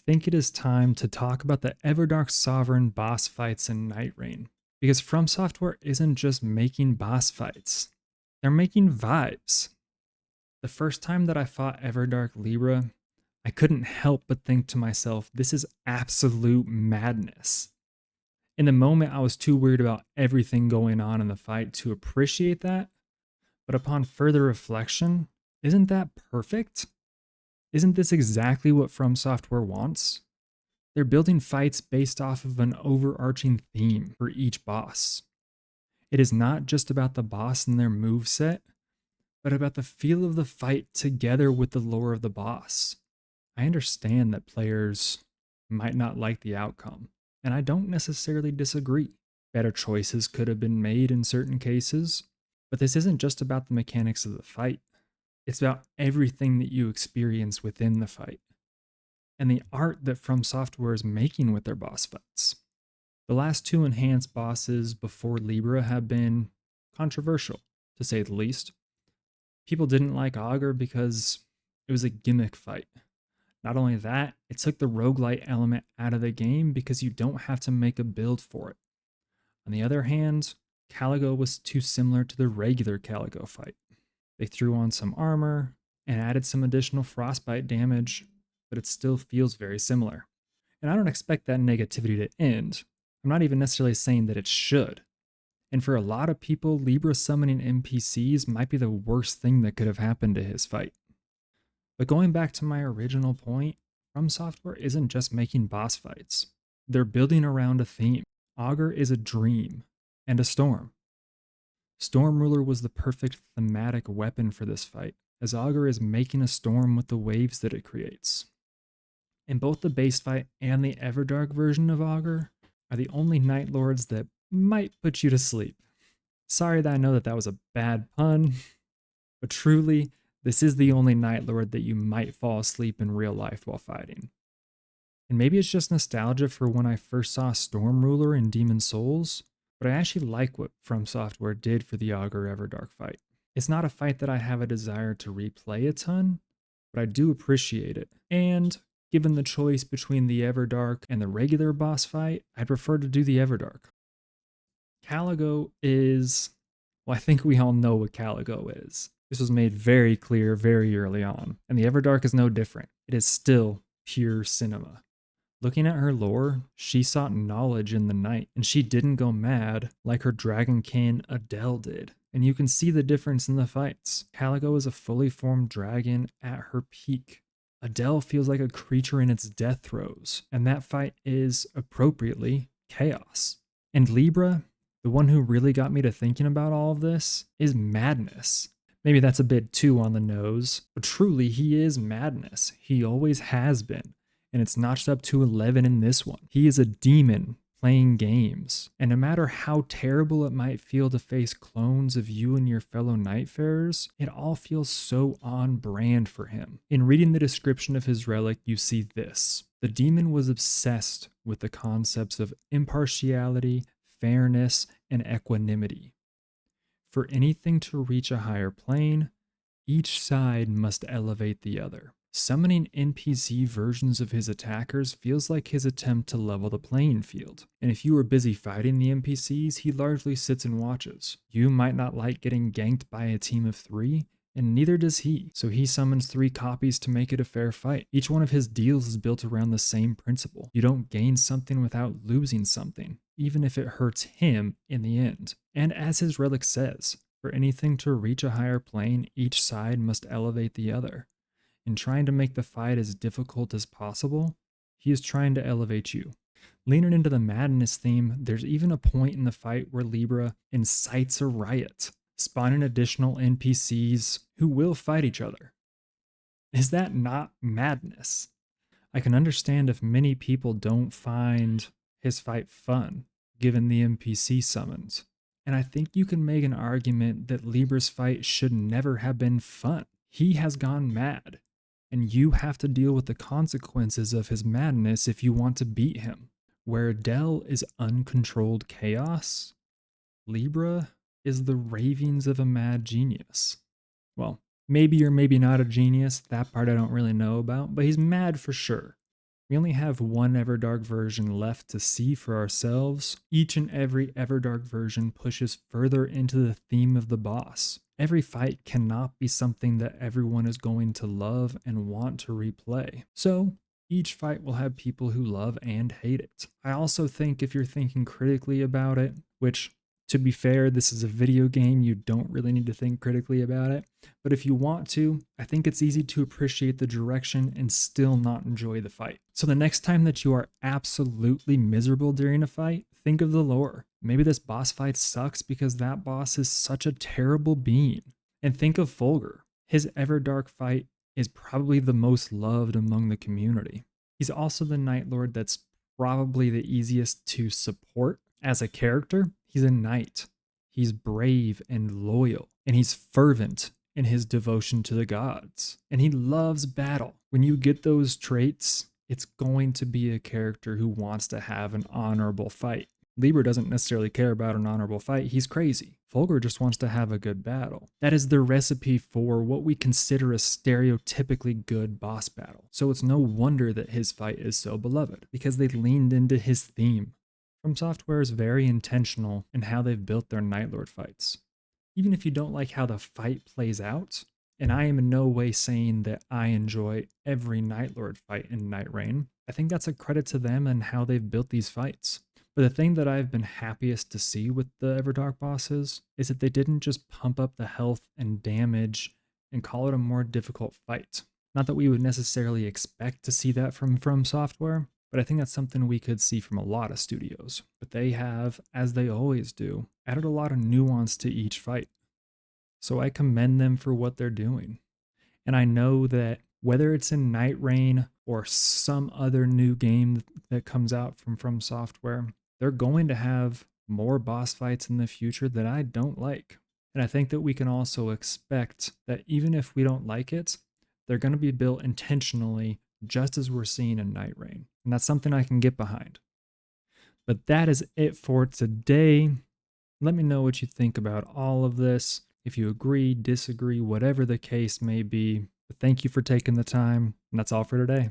think it is time to talk about the Everdark Sovereign boss fights in Nightreign. Because From Software isn't just making boss fights, they're making vibes. The first time that I fought Everdark Libra, I couldn't help but think to myself, this is absolute madness. In the moment, I was too worried about everything going on in the fight to appreciate that, but upon further reflection, isn't that perfect? Isn't this exactly what From Software wants? They're building fights based off of an overarching theme for each boss. It is not just about the boss and their moveset, but about the feel of the fight together with the lore of the boss. I understand that players might not like the outcome, and I don't necessarily disagree. Better choices could have been made in certain cases, but this isn't just about the mechanics of the fight. It's about everything that you experience within the fight and the art that From Software is making with their boss fights. The last two enhanced bosses before Libra have been controversial, to say the least. People didn't like Augur because it was a gimmick fight. Not only that, it took the roguelite element out of the game because you don't have to make a build for it. On the other hand, Caligo was too similar to the regular Caligo fight. They threw on some armor and added some additional frostbite damage, but it still feels very similar. And I don't expect that negativity to end. I'm not even necessarily saying that it should. And for a lot of people, Libra summoning NPCs might be the worst thing that could have happened to his fight. But going back to my original point, From Software isn't just making boss fights. They're building around a theme. Augur is a dream and a storm. Storm Ruler was the perfect thematic weapon for this fight, as Augur is making a storm with the waves that it creates. In both the base fight and the Everdark version of Augur are the only Night Lords that might put you to sleep. Sorry that I know that that was a bad pun, but truly, this is the only Night Lord that you might fall asleep in real life while fighting. And maybe it's just nostalgia for when I first saw Storm Ruler in Demon Souls, but I actually like what From Software did for the Augur Everdark fight. It's not a fight that I have a desire to replay a ton, but I do appreciate it. And given the choice between the Everdark and the regular boss fight, I'd prefer to do the Everdark. Caligo is, well, I think we all know what Caligo is. This was made very clear very early on, and the Everdark is no different. It is still pure cinema. Looking at her lore, she sought knowledge in the night, and she didn't go mad like her dragonkin Adele did. And you can see the difference in the fights. Caligo is a fully formed dragon at her peak. Adele feels like a creature in its death throes, and that fight is, appropriately, chaos. And Libra, the one who really got me to thinking about all of this, is madness. Maybe that's a bit too on the nose, but truly he is madness. He always has been. And it's notched up to 11 in this one. He is a demon playing games. And no matter how terrible it might feel to face clones of you and your fellow Nightfarers, it all feels so on brand for him. In reading the description of his relic, you see this. The demon was obsessed with the concepts of impartiality, fairness, and equanimity. For anything to reach a higher plane, each side must elevate the other. Summoning NPC versions of his attackers feels like his attempt to level the playing field. And if you are busy fighting the NPCs, he largely sits and watches. You might not like getting ganked by a team of 3, and neither does he. So he summons 3 copies to make it a fair fight. Each one of his deals is built around the same principle. You don't gain something without losing something, even if it hurts him in the end. And as his relic says, for anything to reach a higher plane, each side must elevate the other. In trying to make the fight as difficult as possible, he is trying to elevate you. Leaning into the madness theme, there's even a point in the fight where Libra incites a riot, spawning additional NPCs who will fight each other. Is that not madness? I can understand if many people don't find his fight fun, given the NPC summons. And I think you can make an argument that Libra's fight should never have been fun. He has gone mad, and you have to deal with the consequences of his madness if you want to beat him. Where Adele is uncontrolled chaos, Libra is the ravings of a mad genius. Well, maybe or maybe not a genius, that part I don't really know about, but he's mad for sure. We only have one Everdark version left to see for ourselves. Each and every Everdark version pushes further into the theme of the boss. Every fight cannot be something that everyone is going to love and want to replay. So, each fight will have people who love and hate it. I also think if you're thinking critically about it, which to be fair, this is a video game, you don't really need to think critically about it. But if you want to, I think it's easy to appreciate the direction and still not enjoy the fight. So the next time that you are absolutely miserable during a fight, think of the lore. Maybe this boss fight sucks because that boss is such a terrible being. And think of Fulgur. His Everdark fight is probably the most loved among the community. He's also the Night Lord that's probably the easiest to support as a character. He's a knight. He's brave and loyal, and he's fervent in his devotion to the gods. And he loves battle. When you get those traits, it's going to be a character who wants to have an honorable fight. Libra doesn't necessarily care about an honorable fight. He's crazy. Fulgur just wants to have a good battle. That is the recipe for what we consider a stereotypically good boss battle. So it's no wonder that his fight is so beloved, because they leaned into his theme. From Software is very intentional in how they've built their Nightlord fights. Even if you don't like how the fight plays out, and I am in no way saying that I enjoy every Nightlord fight in Nightreign, I think that's a credit to them and how they've built these fights. But the thing that I've been happiest to see with the Everdark bosses is that they didn't just pump up the health and damage and call it a more difficult fight. Not that we would necessarily expect to see that from Software, but I think that's something we could see from a lot of studios. But they have, as they always do, added a lot of nuance to each fight. So I commend them for what they're doing. And I know that whether it's in Nightreign or some other new game that comes out from Software, they're going to have more boss fights in the future that I don't like. And I think that we can also expect that even if we don't like it, they're going to be built intentionally, just as we're seeing in Nightreign. And that's something I can get behind. But that is it for today. Let me know what you think about all of this. If you agree, disagree, whatever the case may be. But thank you for taking the time. And that's all for today.